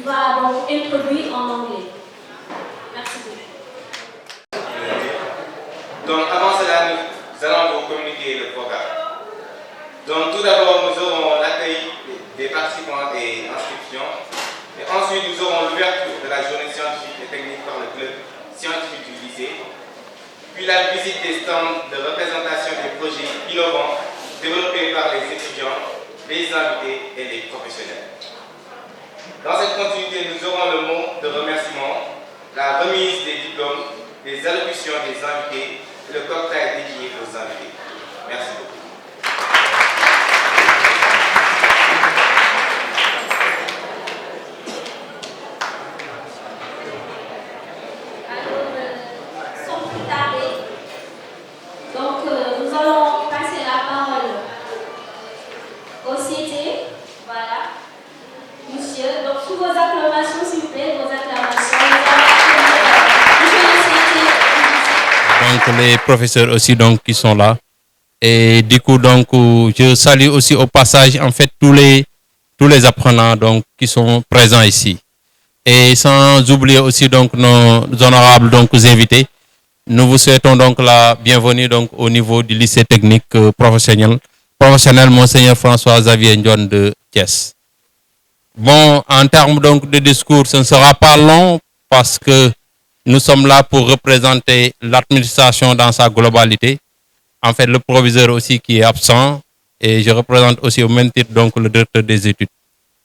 va donc introduire en anglais. Merci beaucoup. Donc avant cela, nous allons vous communiquer le programme. Donc tout d'abord, nous aurons l'accueil des participants et inscriptions. Et ensuite, nous aurons l'ouverture de la journée scientifique et technique par le club scientifique du lycée. Puis la visite des stands de représentation des projets innovants développés par les étudiants, les invités et les professionnels. Dans cette continuité, nous aurons le mot de remerciement, la remise des diplômes, les allocutions des invités et le cocktail dédié aux invités. Merci beaucoup. Sans plus tarder, donc nous allons passer la parole au CT. Voilà. Monsieur, donc sous vos acclamations, s'il vous plaît, vos acclamations. Donc les professeurs aussi donc qui sont là. Et du coup donc je salue aussi au passage en fait tous les apprenants donc qui sont présents ici. Et sans oublier aussi donc nos honorables donc invités. Nous vous souhaitons donc la bienvenue donc au niveau du lycée technique professionnel Monseigneur François-Xavier Ndione de Thiès. Bon, en termes donc de discours, ce ne sera pas long parce que nous sommes là pour représenter l'administration dans sa globalité. En fait, le proviseur aussi qui est absent et je représente aussi au même titre donc le directeur des études.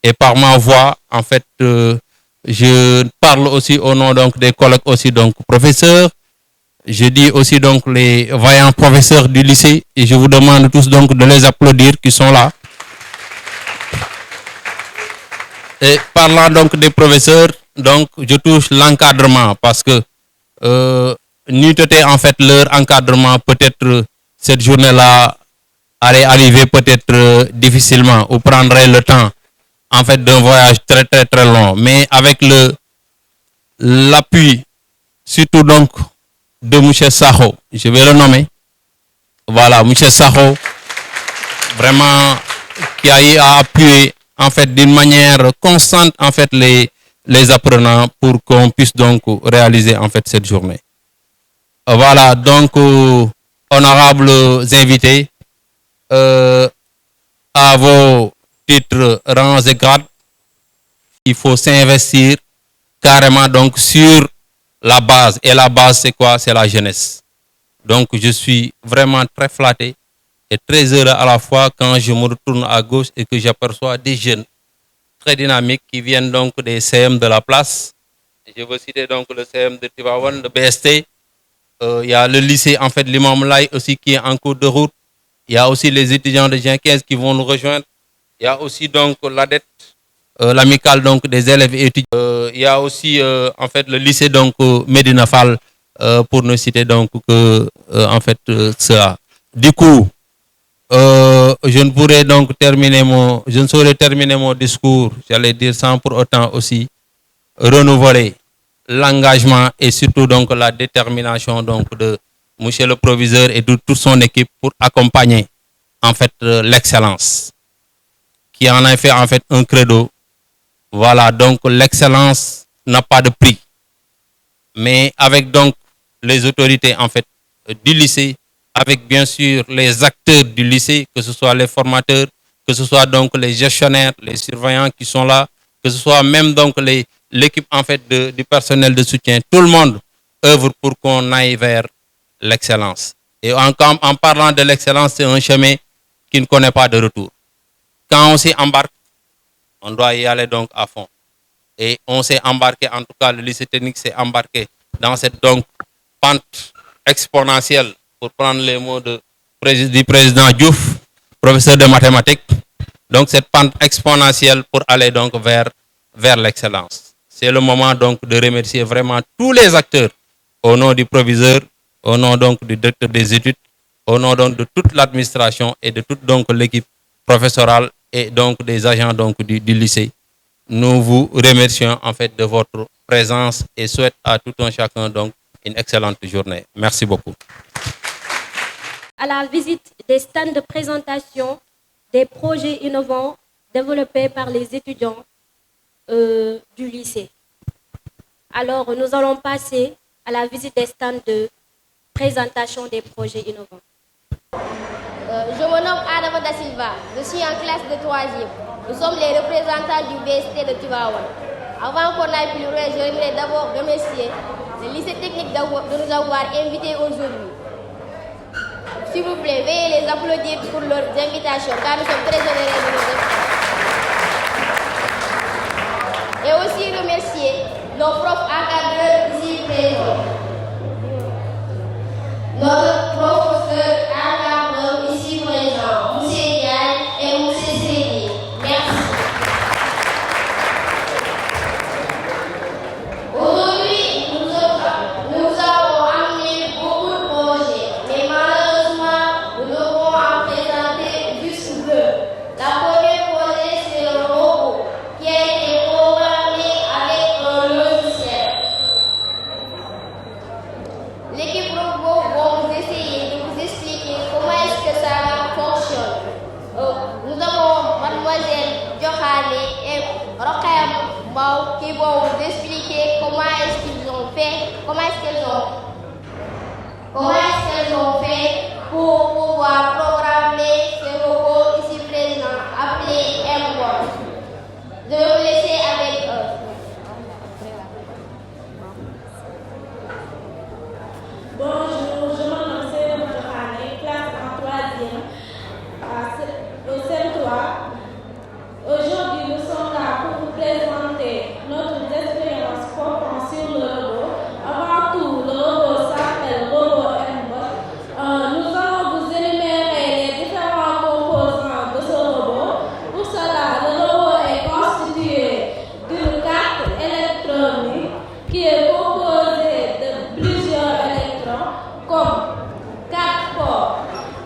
Et par ma voix, en fait, je parle aussi au nom donc des collègues aussi donc professeurs. Je dis aussi donc les vaillants professeurs du lycée et je vous demande tous donc de les applaudir qui sont là. Et parlant donc des professeurs, donc je touche l'encadrement parce que n'eût été en fait leur encadrement, peut-être cette journée-là allait arriver peut-être difficilement ou prendrait le temps en fait d'un voyage très très très long. Mais avec l'appui surtout donc de M. Saho, je vais le nommer. Voilà, M. Saho, vraiment qui a eu à appuyer en fait d'une manière constante en fait les apprenants pour qu'on puisse donc réaliser en fait cette journée. Voilà, donc honorables invités, à vos titres, rangs et grades, il faut s'investir carrément donc sur la base. Et la base, c'est quoi? C'est la jeunesse. Donc, je suis vraiment très flatté et très heureux à la fois quand je me retourne à gauche et que j'aperçois des jeunes très dynamiques qui viennent donc des CM de la place. Je veux citer donc le CM de Tivaouane, le BST. Il y a le lycée en fait l'Imam Laye aussi qui est en cours de route. Il y a aussi les étudiants de Jean 15 qui vont nous rejoindre. Il y a aussi donc l'ADET, l'amicale donc des élèves et étudiants. Il y a aussi en fait le lycée donc Medina Fall pour ne citer donc que en fait ça. Du coup, je ne pourrais donc je ne saurais terminer mon discours, j'allais dire sans pour autant aussi renouveler l'engagement et surtout donc la détermination donc de monsieur le proviseur et de toute son équipe pour accompagner en fait l'excellence qui en a fait en fait un credo. Voilà, donc l'excellence n'a pas de prix. Mais avec donc les autorités en fait du lycée, avec bien sûr les acteurs du lycée, que ce soit les formateurs, que ce soit donc les gestionnaires, les surveillants qui sont là, que ce soit même donc l'équipe en fait du personnel de soutien, tout le monde œuvre pour qu'on aille vers l'excellence. Et en parlant de l'excellence, c'est un chemin qui ne connaît pas de retour. Quand on s'y embarque, on doit y aller donc à fond. Et on s'est embarqué, en tout cas le lycée technique s'est embarqué dans cette donc pente exponentielle, pour prendre les mots du président Diouf, professeur de mathématiques. Donc cette pente exponentielle pour aller donc vers l'excellence. C'est le moment donc de remercier vraiment tous les acteurs au nom du proviseur, au nom donc du directeur des études, au nom donc de toute l'administration et de toute donc l'équipe professorale et donc des agents donc du lycée. Nous vous remercions en fait de votre présence et souhaite à tout un chacun donc une excellente journée. Merci beaucoup. À la visite des stands de présentation des projets innovants développés par les étudiants, du lycée. Alors, nous allons passer à la visite des stands de présentation des projets innovants. Je me nomme Adama Da Silva, je suis en classe de 3e. Nous sommes les représentants du BST de Tivaouane. Avant qu'on aille plus loin, je voudrais d'abord remercier le lycée technique de nous avoir invités aujourd'hui. S'il vous plaît, veuillez les applaudir pour leurs invitations, car nous sommes très honorés de nous inviter. Et aussi remercier nos profs encadreurs ici présents. Notre professeur encadreur ici présent, M. Diagne et M. Sédi. Merci. Aujourd'hui, nous avons amené beaucoup de projets, mais malheureusement, nous devons en présenter juste deux. La première projet, c'est le robot qui a été programmé avec un logiciel. L'équipe robot va vous essayer de vous expliquer comment est-ce que ça fonctionne. Nous avons mademoiselle Diokhane et Rokhaya Mbao qui vont vous expliquer comment est-ce qu'elles ont fait pour pouvoir programmer ce robot ici présent appelé M-Bot. Je vais vous laisser avec eux. Bonjour, je m'appelle Seydou Diokhane, classe en 3e au CM3. Aujourd'hui, nous sommes là pour vous présenter notre expérience portant sur le robot. Avant tout, le robot s'appelle Robot M-Bot. Nous allons vous énumérer les différents composants de ce robot. Pour cela, le robot est constitué d'une carte électronique qui est composée de plusieurs électrons comme 4 ports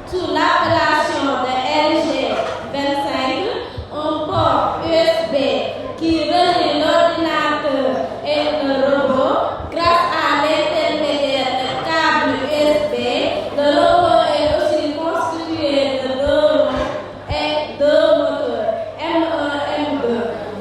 sous l'appellation de LG25, un port USB qui relie l'ordinateur et le robot grâce à l'intermédiaire de câbles USB. Le robot est aussi constitué de deux moteurs M1 et M2.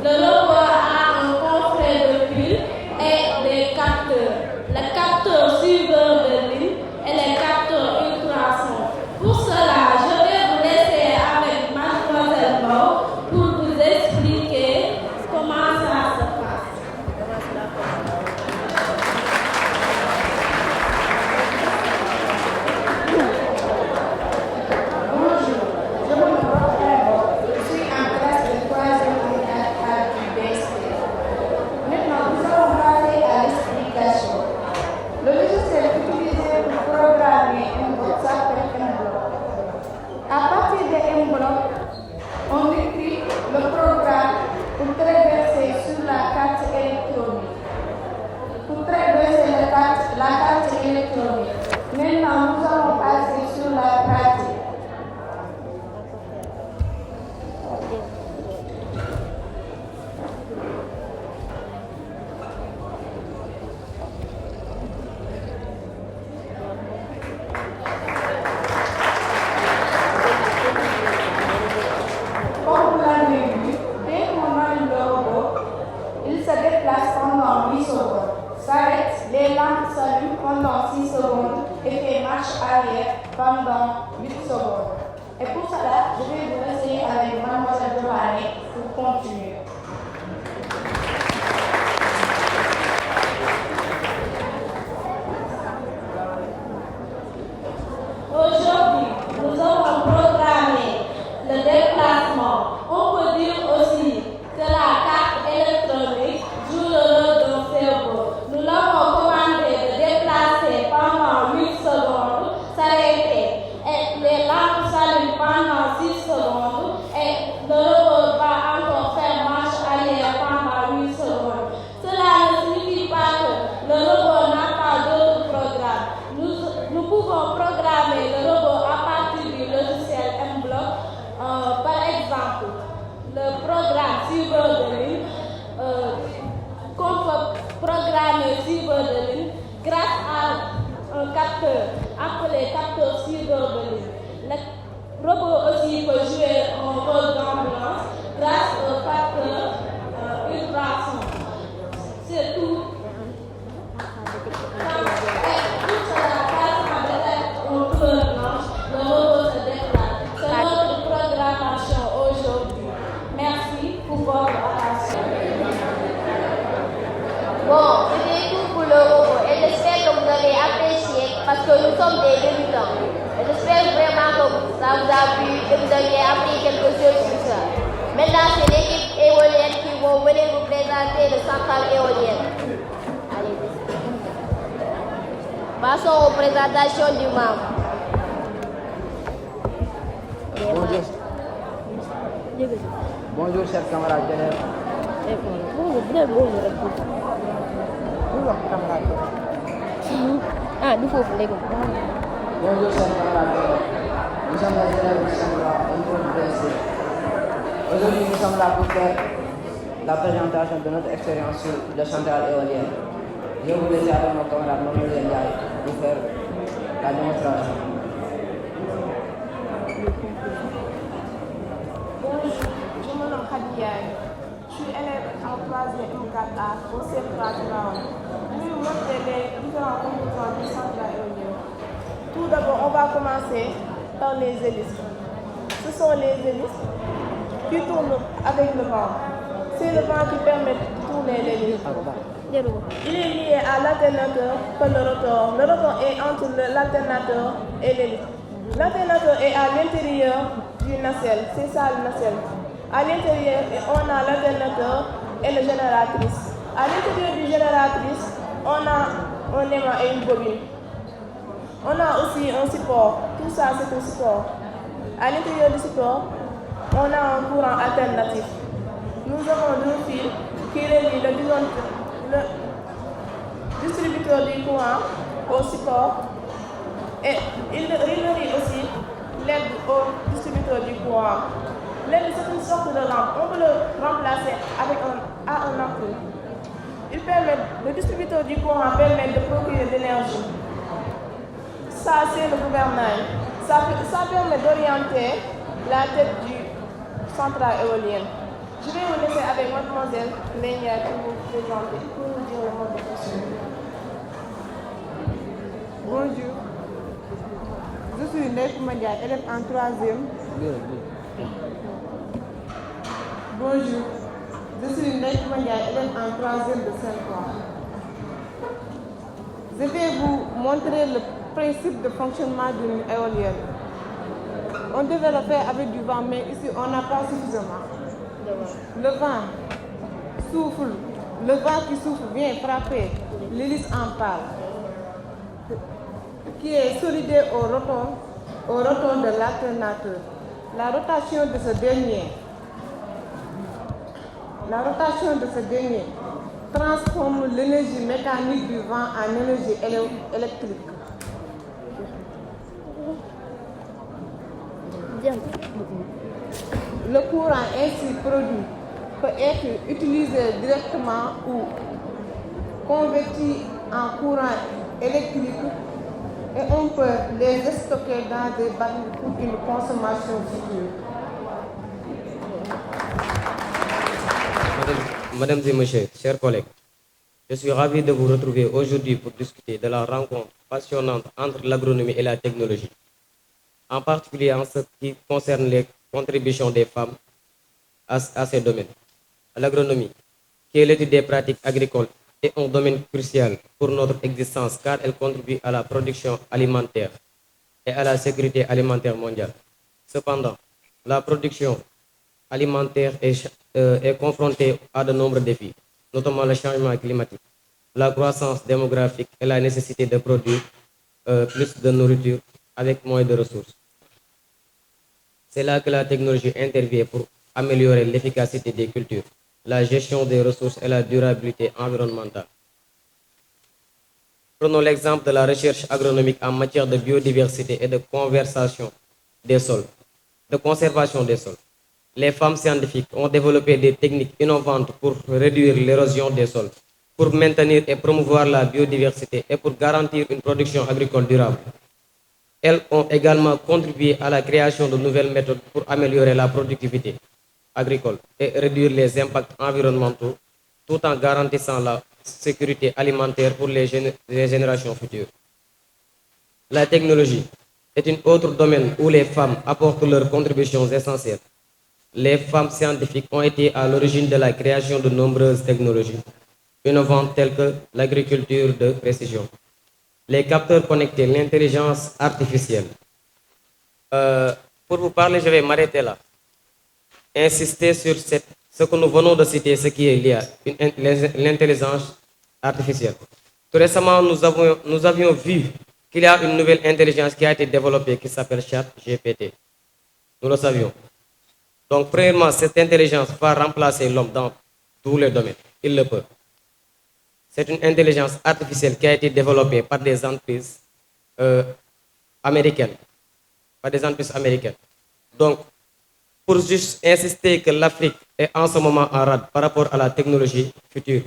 Le robot a un coffret de pile et des capteurs. Le capteur suiveur de ligne et les capteurs ultrasons. Pour cela, je vais vous laisser avec mademoiselle Mbao pour vous expliquer comment ça se passe. Bonjour, je me nomme Rokhaya. Je suis en classe de 3e à du BST. Maintenant, nous allons passer à l'explication. Le logiciel utilisé pour programmer M-Bot s'appelle M-Block. À partir de M-Block, on écrit le programme pour traverser sur la carte électronique. Pour traverser la carte électronique. Maintenant, nous allons passer sur la pratique. Comme vous l'avez vu, dès qu'on allume le robot, il se déplace pendant 8 secondes, s'arrête, les lampes s'allument pendant 6 secondes et fait marche arrière pendant 8 secondes. Et pour cela, je vais vous laisser avec mademoiselle Diokhane pour continuer. Aujourd'hui, nous avons programmé le déplacement. On peut dire aussi que la carte électronique joue le rôle d'un cerveau. Nous l'avons commandé de déplacer pendant 8 secondes, s'arrêter, et les lampes s'allument pendant 6 secondes, et le robot va encore faire marche arrière pendant 8 secondes. Cela ne signifie pas que le robot n'a pas d'autre programme. Nous pouvons programmer le robot à partir du logiciel M-Block. Par exemple, le programme suiveur de ligne, qu'on peut programmer suiveur de ligne grâce à un capteur appelé capteur suiveur de ligne. Le robot aussi peut jouer un rôle d'ambulance grâce au facteur ultra nous a pu et vous avez appris quelque chose sur ça. Maintenant, c'est l'équipe éolienne qui vont venir vous présenter le central éolien. Allez-y. Passons aux présentations du membre. Bonjour chers camarades d'élèves. Bonjour camarades. Bonjour chers camarades d'élèves. Nous sommes les élèves du centre du BSC. Aujourd'hui nous sommes là pour faire la présentation de notre expérience sur la centrale éolienne. Je vous laisse avec nos camarades Mamadou Ndiaye pour faire la démonstration. Bonjour, je me nomme Khadiaye. Je suis élève en 3e M4A au CFA de Laon. Je vais vous montrer les différents composants du central éolien. Tout d'abord, on va commencer par les hélices. Ce sont les hélices qui tournent avec le vent. C'est le vent qui permet de tourner les hélices. Il est lié à l'alternateur par le rotor. Le rotor est entre l'alternateur et l'hélice. L'alternateur est à l'intérieur du nacelle, c'est ça le nacelle. À l'intérieur, on a l'alternateur et la génératrice. À l'intérieur du génératrice, on a un aimant et une bobine. On a aussi un support. Tout ça, c'est un support. À l'intérieur du support, on a un courant alternatif. Nous avons deux fils qui relient le distributeur du courant au support et il relie aussi l'aide au distributeur du courant. L'aide, c'est une sorte de lampe. On peut le remplacer avec un ampoule. Le distributeur du courant permet de procurer de l'énergie. Ça, c'est le gouvernail. Ça permet d'orienter la tête du central éolien. Je vais vous laisser avec mademoiselle Lénia pour vous présenter, pour vous dire le mode de fonctionnement. Bonjour, je suis Ndeye Koumandia, élève en 3e. Bonjour, je suis Ndeye Koumandia, élève en 3e de Saint-Croix. Je vais vous montrer le principe de fonctionnement d'une éolienne. On devait le faire avec du vent, mais ici on n'a pas suffisamment. Le vent souffle, le vent qui souffle vient frapper l'hélice en pâle, qui est solidée au rotor de l'alternateur. La rotation de ce dernier transforme l'énergie mécanique du vent en énergie électrique. Le courant ainsi produit peut être utilisé directement ou converti en courant électrique et on peut les stocker dans des batteries pour une consommation future. Mesdames et messieurs, chers collègues, je suis ravi de vous retrouver aujourd'hui pour discuter de la rencontre passionnante entre l'agronomie et la technologie, en particulier en ce qui concerne les contributions des femmes à ces domaines. L'agronomie, qui est l'étude des pratiques agricoles, est un domaine crucial pour notre existence car elle contribue à la production alimentaire et à la sécurité alimentaire mondiale. Cependant, la production alimentaire est confrontée à de nombreux défis, notamment le changement climatique, la croissance démographique et la nécessité de produire plus de nourriture avec moins de ressources. C'est là que la technologie intervient pour améliorer l'efficacité des cultures, la gestion des ressources et la durabilité environnementale. Prenons l'exemple de la recherche agronomique en matière de biodiversité et de conservation des sols. Les femmes scientifiques ont développé des techniques innovantes pour réduire l'érosion des sols, pour maintenir et promouvoir la biodiversité et pour garantir une production agricole durable. Elles ont également contribué à la création de nouvelles méthodes pour améliorer la productivité agricole et réduire les impacts environnementaux tout en garantissant la sécurité alimentaire pour les générations futures. La technologie est un autre domaine où les femmes apportent leurs contributions essentielles. Les femmes scientifiques ont été à l'origine de la création de nombreuses technologies innovantes telles que l'agriculture de précision, les capteurs connectés, l'intelligence artificielle, pour vous parler, je vais m'arrêter là. Insister sur ce que nous venons de citer, ce qui est lié à l'intelligence artificielle. Tout récemment, nous avions vu qu'il y a une nouvelle intelligence qui a été développée qui s'appelle ChatGPT. Nous le savions. Donc, premièrement, cette intelligence va remplacer l'homme dans tous les domaines. Il le peut. C'est une intelligence artificielle qui a été développée par des entreprises américaines. Donc, pour juste insister que l'Afrique est en ce moment en rade par rapport à la technologie future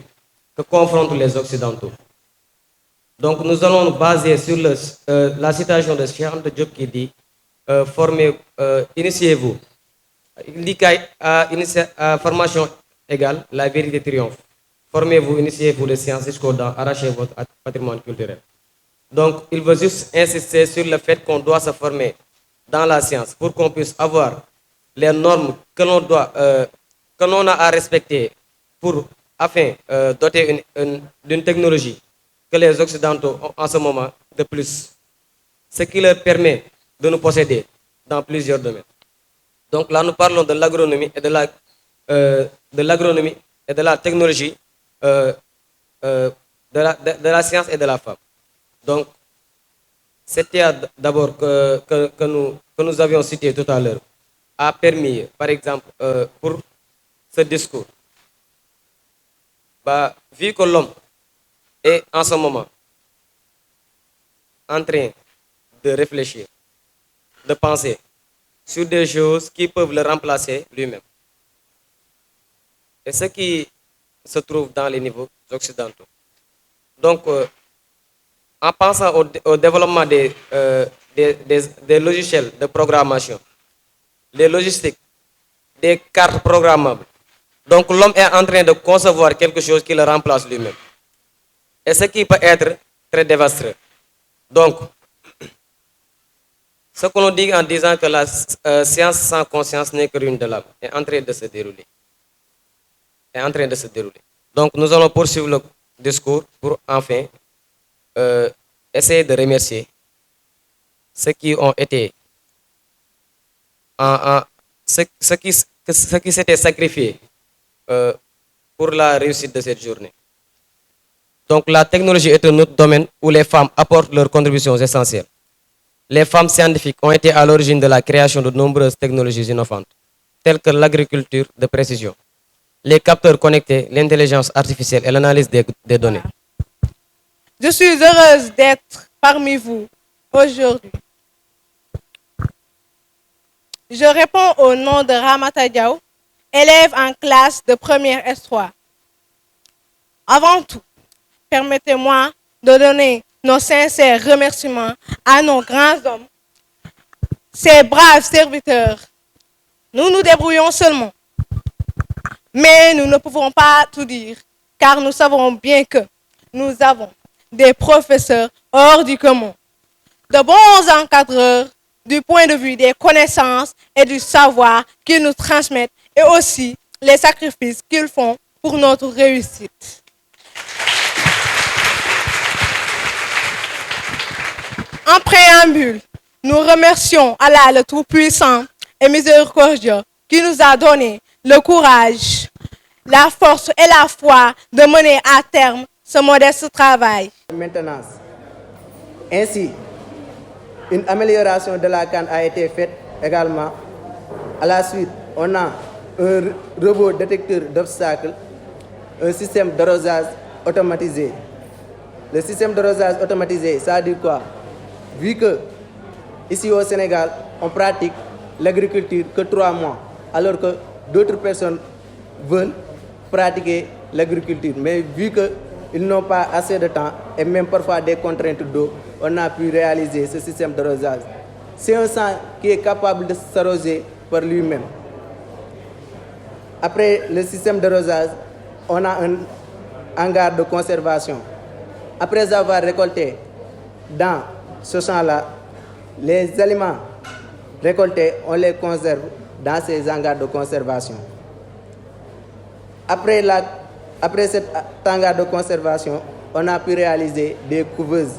que confrontent les Occidentaux. Donc, nous allons nous baser sur la citation de Cheikh Anta Diop qui dit initiez-vous. Il dit qu'à formation égale, la vérité triomphe. Formez-vous, initiez-vous de sciences jusqu'au dents, arrachez votre patrimoine culturel. Donc, il veut juste insister sur le fait qu'on doit se former dans la science pour qu'on puisse avoir les normes que l'on a à respecter afin de doter d'une technologie que les Occidentaux ont en ce moment de plus, ce qui leur permet de nous posséder dans plusieurs domaines. Donc là, nous parlons de l'agronomie et de la technologie, de la science et de la femme. Donc, c'était d'abord que nous avions cité tout à l'heure a permis, par exemple, pour ce discours, vu que l'homme est en ce moment en train de réfléchir, de penser sur des choses qui peuvent le remplacer lui-même. Et ce qui se trouve dans les niveaux occidentaux. Donc, en pensant au développement des logiciels de programmation, les logistiques, des cartes programmables. Donc l'homme est en train de concevoir quelque chose qui le remplace lui-même. Et ce qui peut être très dévastateur. Donc, ce qu'on nous dit en disant que la science sans conscience n'est que ruine de l'âme est en train de se dérouler. Donc nous allons poursuivre le discours pour enfin essayer de remercier ceux qui ont été ceux qui s'étaient sacrifiés pour la réussite de cette journée. Donc la technologie est un autre domaine où les femmes apportent leurs contributions essentielles. Les femmes scientifiques ont été à l'origine de la création de nombreuses technologies innovantes, telles que l'agriculture de précision, les capteurs connectés, l'intelligence artificielle et l'analyse des données. Je suis heureuse d'être parmi vous aujourd'hui. Je réponds au nom de Ramata Diaw, élève en classe de première S3. Avant tout, permettez-moi de donner nos sincères remerciements à nos grands hommes, ces braves serviteurs. Nous nous débrouillons seulement, mais nous ne pouvons pas tout dire, car nous savons bien que nous avons des professeurs hors du commun, de bons encadreurs du point de vue des connaissances et du savoir qu'ils nous transmettent et aussi les sacrifices qu'ils font pour notre réussite. En préambule, nous remercions Allah le Tout-Puissant et Miséricordieux qui nous a donné le courage, la force et la foi de mener à terme ce modeste travail. Maintenance. Ainsi, une amélioration de la canne a été faite également. À la suite, on a un robot détecteur d'obstacles, un système d'arrosage automatisé. Le système d'arrosage automatisé, ça dit quoi? Vu que ici au Sénégal, on pratique l'agriculture que 3 mois, alors que d'autres personnes veulent pratiquer l'agriculture. Mais vu qu'ils n'ont pas assez de temps et même parfois des contraintes d'eau, on a pu réaliser ce système d'arrosage. C'est un sang qui est capable de s'arroser par lui-même. Après le système d'arrosage, on a un hangar de conservation. Après avoir récolté dans ce champ-là, les aliments récoltés, on les conserve dans ces hangars de conservation. Après cet hangar de conservation, on a pu réaliser des couveuses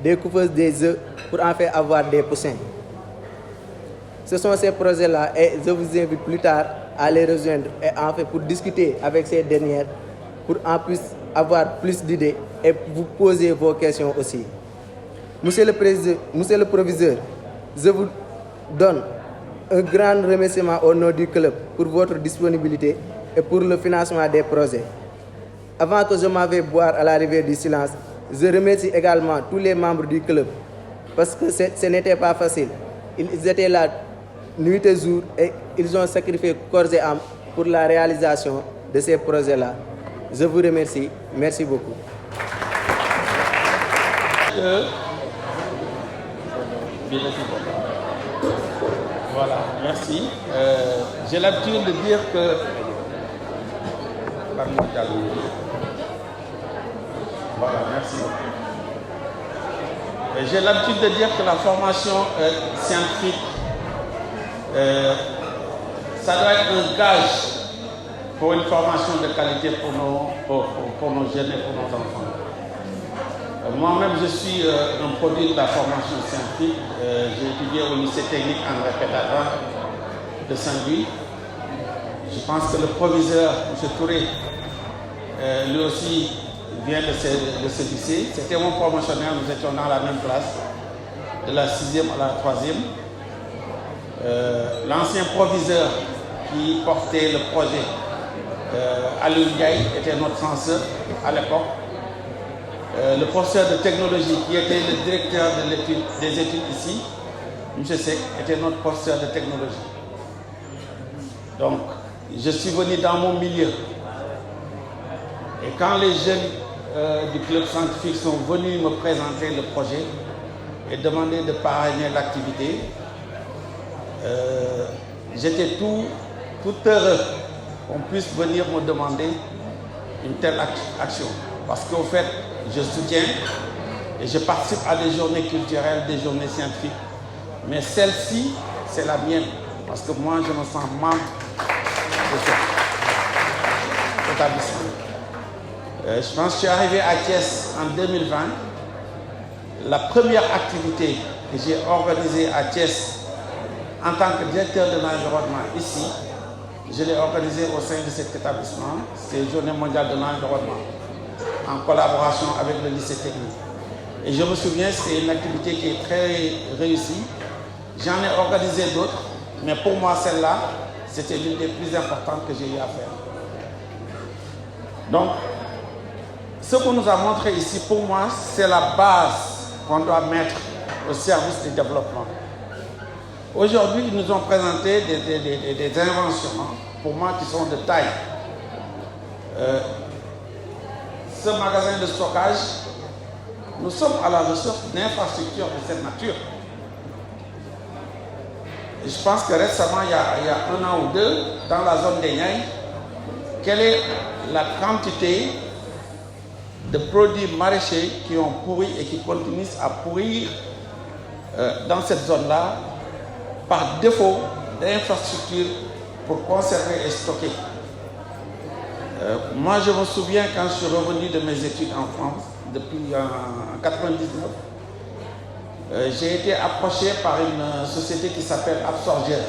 des œufs pour en faire avoir des poussins. Ce sont ces projets-là et je vous invite plus tard à les rejoindre et en fait pour discuter avec ces dernières, pour en plus avoir plus d'idées et vous poser vos questions aussi. Monsieur le proviseur, je vous donne un grand remerciement au nom du club pour votre disponibilité et pour le financement des projets. Avant que je m'en vais boire à la rivière du silence, je remercie également tous les membres du club parce que ce n'était pas facile. Ils étaient là nuit et jour et ils ont sacrifié corps et âme pour la réalisation de ces projets-là. Je vous remercie. Merci beaucoup. Voilà, merci. J'ai l'habitude de dire que... Voilà, merci. J'ai l'habitude de dire que la formation scientifique, ça doit être un gage pour une formation de qualité pour nos jeunes et pour nos enfants. Moi-même, je suis un produit de la formation scientifique. J'ai étudié au lycée technique André Pétavin de Saint-Louis. Je pense que le proviseur, M. Touré, lui aussi vient de ce lycée. C'était mon promotionnaire, nous étions dans la même classe, de la 6e à la 3e. L'ancien proviseur qui portait le projet, Alain Ndiaye, était notre censeur à l'époque. Le professeur de technologie qui était le directeur des études ici, M. Sek, était notre professeur de technologie. Donc, je suis venu dans mon milieu. Et quand les jeunes du club scientifique sont venus me présenter le projet et demander de parrainer l'activité, j'étais tout heureux qu'on puisse venir me demander une telle action. Parce qu'au fait, je soutiens et je participe à des journées culturelles, des journées scientifiques. Mais celle-ci, c'est la mienne. Parce que moi, je me sens membre de cet établissement. Je pense que je suis arrivé à Thiès en 2020. La première activité que j'ai organisée à Thiès en tant que directeur de l'environnement ici, je l'ai organisée au sein de cet établissement. C'est la Journée mondiale de l'environnement, en collaboration avec le lycée technique. Et je me souviens, c'est une activité qui est très réussie. J'en ai organisé d'autres, mais pour moi, celle-là, c'était l'une des plus importantes que j'ai eu à faire. Donc, ce qu'on nous a montré ici, pour moi, c'est la base qu'on doit mettre au service du développement. Aujourd'hui, ils nous ont présenté des inventions, pour moi, qui sont de taille. Ce magasin de stockage, nous sommes à la recherche d'infrastructures de cette nature. Et je pense que récemment, il y a 1 an ou 2, dans la zone des Niayes, quelle est la quantité de produits maraîchers qui ont pourri et qui continuent à pourrir dans cette zone-là par défaut d'infrastructures pour conserver et stocker. Moi, je me souviens quand je suis revenu de mes études en France, depuis en 1999, j'ai été approché par une société qui s'appelle Absorger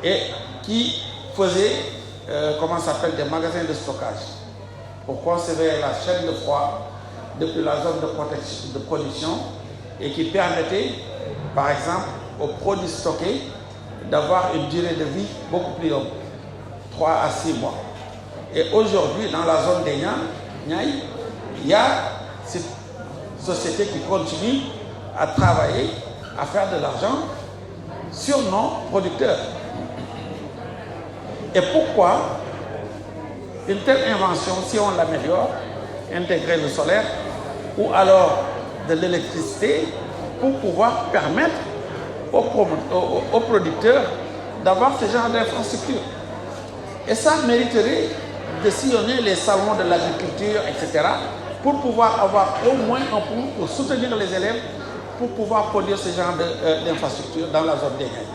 et qui faisait, des magasins de stockage pour conserver la chaîne de froid depuis la zone de production et qui permettait, par exemple, aux produits stockés d'avoir une durée de vie beaucoup plus longue, 3 à 6 mois. Et aujourd'hui, dans la zone des Niayes, il y a cette société qui continue à travailler, à faire de l'argent sur nos producteurs. Et pourquoi une telle invention, si on l'améliore, intégrer le solaire ou alors de l'électricité pour pouvoir permettre aux producteurs d'avoir ce genre d'infrastructure. Et ça mériterait de sillonner les salons de l'agriculture, etc., pour pouvoir avoir au moins un point pour soutenir les élèves, pour pouvoir produire ce genre d'infrastructure dans la zone des Niayes.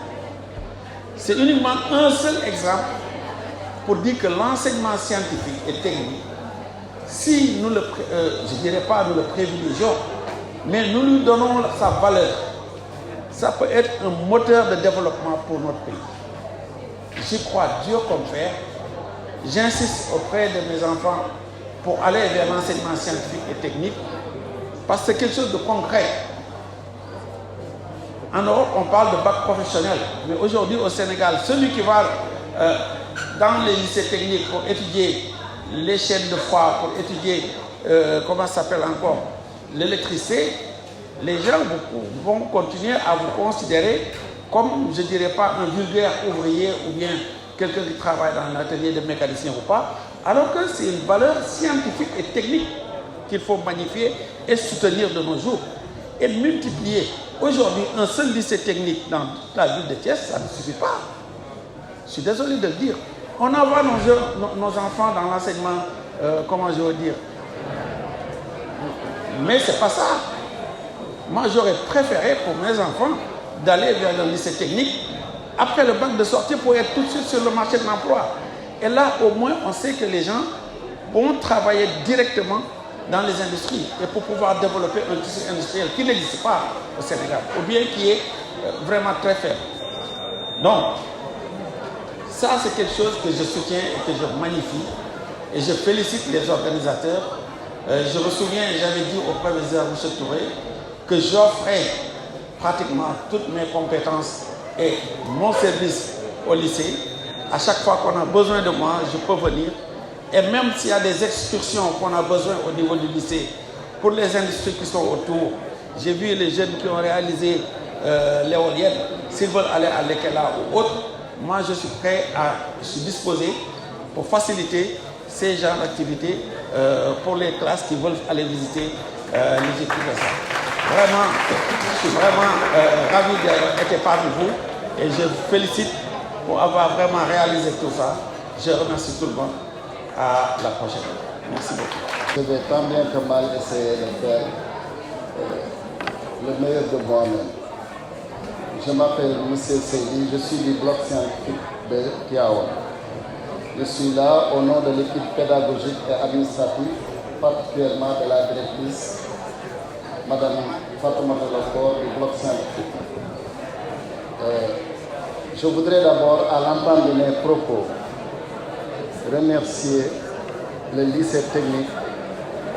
C'est uniquement un seul exemple pour dire que l'enseignement scientifique et technique, si nous je ne dirais pas nous le privilégions, mais nous lui donnons sa valeur, ça peut être un moteur de développement pour notre pays. J'y crois dur comme fer. J'insiste auprès de mes enfants pour aller vers l'enseignement scientifique et technique parce que c'est quelque chose de concret. En Europe, on parle de bac professionnel, mais aujourd'hui au Sénégal, celui qui va dans les lycées techniques pour étudier les chaînes de froid, pour étudier, comment ça s'appelle encore, l'électricité, les gens vont continuer à vous considérer comme, je ne dirais pas, un vulgaire ouvrier ou bien quelqu'un qui travaille dans un atelier de mécanicien ou pas, alors que c'est une valeur scientifique et technique qu'il faut magnifier et soutenir de nos jours et multiplier. Aujourd'hui, un seul lycée technique dans la ville de Thiès, ça ne suffit pas. Je suis désolé de le dire. On envoie nos enfants dans l'enseignement, comment je veux dire. Mais ce n'est pas ça. Moi, j'aurais préféré pour mes enfants d'aller vers le lycée technique après le bac de sortie pour être tout de suite sur le marché de l'emploi. Et là, au moins, on sait que les gens vont travailler directement dans les industries et pour pouvoir développer un tissu industriel qui n'existe pas au Sénégal, ou bien qui est vraiment très faible. Donc, ça c'est quelque chose que je soutiens et que je magnifie et je félicite les organisateurs. Je me souviens, j'avais dit au professeur M. Touré que j'offrais pratiquement toutes mes compétences et mon service au lycée. À chaque fois qu'on a besoin de moi, je peux venir. Et même s'il y a des excursions qu'on a besoin au niveau du lycée, pour les industries qui sont autour, j'ai vu les jeunes qui ont réalisé l'éolienne, s'ils veulent aller à l'Ekela ou autre, moi je suis prêt je suis disposé pour faciliter ces genres d'activités pour les classes qui veulent aller visiter les études de ça. Vraiment, je suis vraiment ravi d'être parmi vous et je vous félicite pour avoir vraiment réalisé tout ça. Je remercie tout le monde. À la prochaine. Merci beaucoup. Je vais tant bien que mal essayer de faire le meilleur de moi-même. Je m'appelle M. Seydi, je suis du bloc scientifique de Tiawan. Je suis là au nom de l'équipe pédagogique et administrative, particulièrement de la directrice, Mme Fatoumata Lokor du bloc scientifique. Je voudrais d'abord, à l'entente de mes propos, remercier le lycée technique,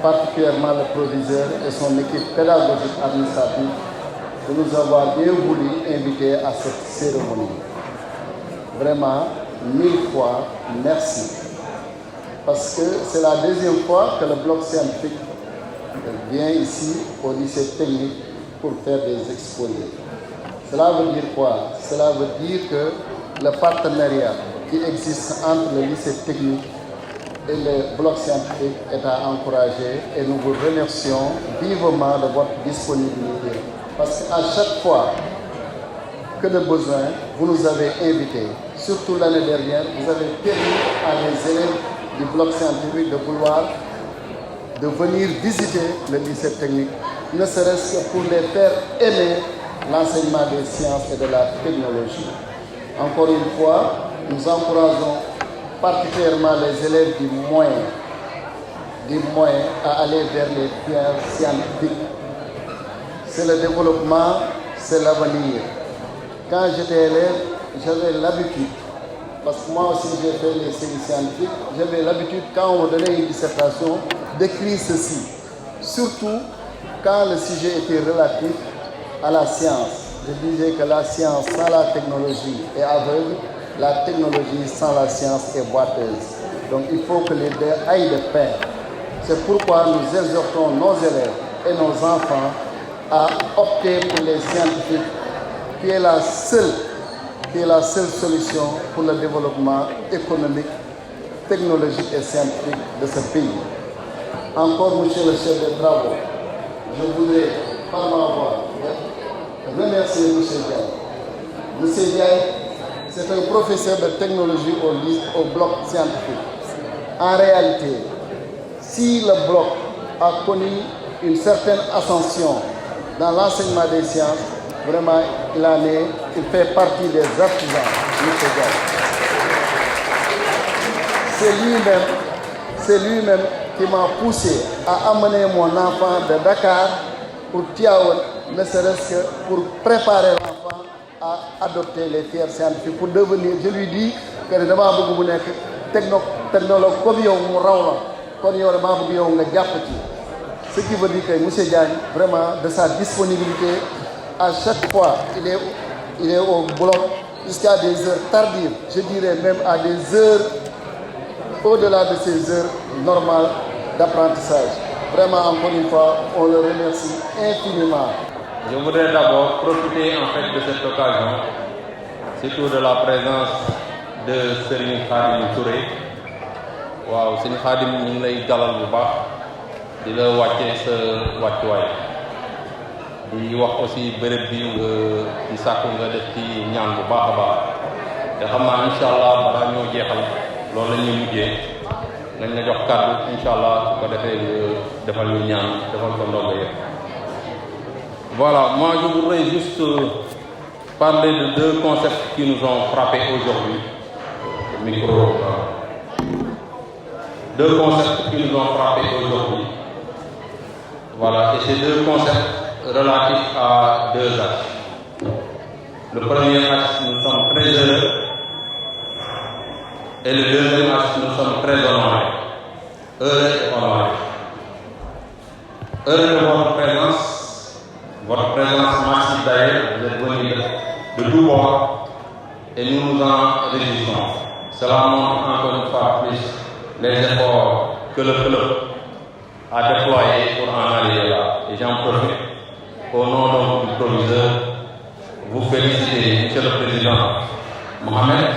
particulièrement le proviseur et son équipe pédagogique administrative de nous avoir bien voulu inviter à cette cérémonie. Vraiment, 1000 fois, merci. Parce que c'est la deuxième fois que le bloc scientifique vient ici au lycée technique pour faire des exposés. Cela veut dire quoi? Cela veut dire que le partenariat qui existe entre le lycée technique et le bloc scientifique est à encourager et nous vous remercions vivement de votre disponibilité. Parce qu'à chaque fois que de besoin, vous nous avez invités, surtout l'année dernière, vous avez permis à les élèves du bloc scientifique de venir visiter le lycée technique, ne serait-ce que pour les faire aimer l'enseignement des sciences et de la technologie. Encore une fois, nous encourageons particulièrement les élèves du moyen à aller vers les filières scientifiques. C'est le développement, c'est l'avenir. Quand j'étais élève, j'avais l'habitude, parce que moi aussi j'ai fait les séries scientifiques, j'avais l'habitude quand on me donnait une dissertation d'écrire ceci, surtout quand le sujet était relatif à la science. Je disais que la science sans la technologie est aveugle, la technologie sans la science est boiteuse. Donc il faut que les deux aillent de pair. C'est pourquoi nous exhortons nos élèves et nos enfants à opter pour les scientifiques, qui est la seule solution pour le développement économique, technologique et scientifique de ce pays. Encore, monsieur le chef de travaux, je voudrais, par ma voix, remercier M. Diaye. M. Diaye, c'est un professeur de technologie au bloc scientifique. En réalité, si le bloc a connu une certaine ascension dans l'enseignement des sciences, vraiment, il fait partie des artisans du Sénégal. C'est lui-même qui m'a poussé à amener mon enfant de Dakar pour Tiawan, ne serait-ce que pour préparer l'enfant à adopter les filières scientifiques pour devenir, je lui dis que damaa bëgg mu nekk technologue comme yow mu raw la kon yow damaa bëgg yow nga jàpp ci. Ce qui veut dire que M. Diagne, vraiment, de sa disponibilité, à chaque fois, il est au bloc jusqu'à des heures tardives, je dirais même à des heures au-delà de ces heures normales d'apprentissage. Vraiment, encore une fois, on le remercie infiniment. Je voudrais d'abord profiter en fait de cette occasion, surtout de la présence de Serigne Khadim Touré. Waaw, Serigne Khadim ñu ngi lay dalal bu baax di la wàccee sa wàccuwaay di wax aussi bërëb bi nga di sàkku nga def ci ñaan bu baax a baax te xam naa incha allah balaa ñoo jeexal loolu la ñuy mujjee nañ la jox kàddu incha allah su ko defee nga defal ñu ñaan defal ko ndongo yëpp. Voilà, moi je voudrais juste parler de deux concepts qui nous ont frappés aujourd'hui. Le micro. Deux concepts qui nous ont frappés aujourd'hui. Voilà, et ces deux concepts relatifs à deux axes. Le premier axe, nous sommes très heureux. Et le deuxième axe, nous sommes très honorés. Heureux et honorés. Heureux de votre présence massive d'ailleurs, vous êtes venus de tout bord et nous nous en réjouissons. Cela montre encore une fois plus les efforts que le club a déployés pour en arriver là. Et j'en profite au nom donc du proviseur, vous féliciter, Monsieur le Président Mohamed,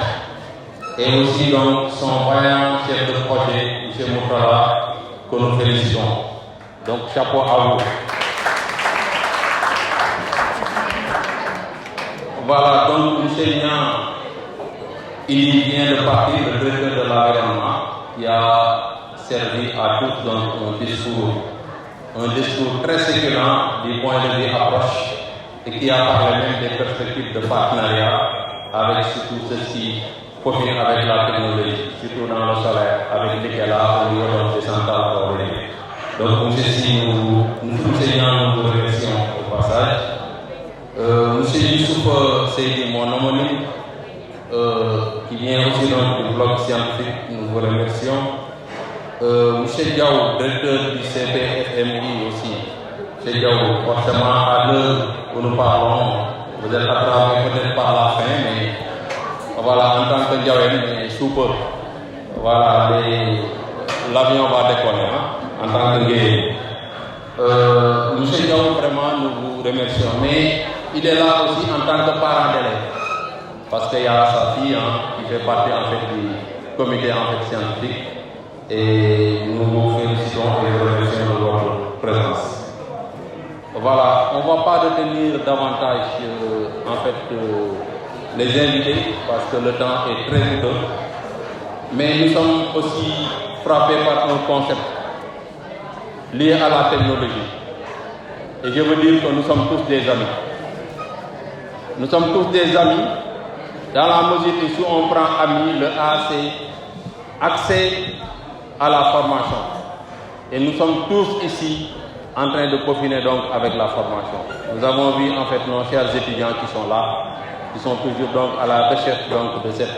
et aussi donc son vaillant chef de projet, M. Moutala, que nous félicitons. Donc chapeau à vous. Voilà, donc M. Nian, il vient de partir, le directeur de l'environnement, qui a servi à tous dans un discours très séculant du point de vue approche et qui a parlé même des perspectives de partenariat avec surtout ceci, profil avec la technologie, surtout dans le solaire, avec lesquels au niveau des centrales coordonnées. Donc, ceci, nous vous remercions au passage. Monsieur Youssouf Seydi, mon homonyme, qui vient aussi donc du bloc scientifique, nous vous remercions. Monsieur Diaw, directeur du CPFMI aussi. Monsieur Diaw, forcément à l'heure où nous parlons, vous êtes attrapé peut-être par la faim, mais voilà, en tant que Diawén, mais sous peu. Voilà, l'avion va décoller, hein, en tant que guerrier. Monsieur Diaw, vraiment, nous vous remercions. Mais il est là aussi en tant que parent d'élève. Parce qu'il y a sa fille qui fait partie en fait du comité en fait, scientifique. Et nous vous félicitons et vous remercions de votre présence. Voilà, on ne va pas retenir davantage en fait les invités parce que le temps est très coûteux. Mais nous sommes aussi frappés par un concept lié à la technologie. Et je veux dire que nous sommes tous des amis. Nous sommes tous des amis dans la mesure où si on prend ami, le A c'est accès à la formation. Et nous sommes tous ici en train de peaufiner donc avec la formation. Nous avons vu en fait nos chers étudiants qui sont là, qui sont toujours donc à la recherche donc de cette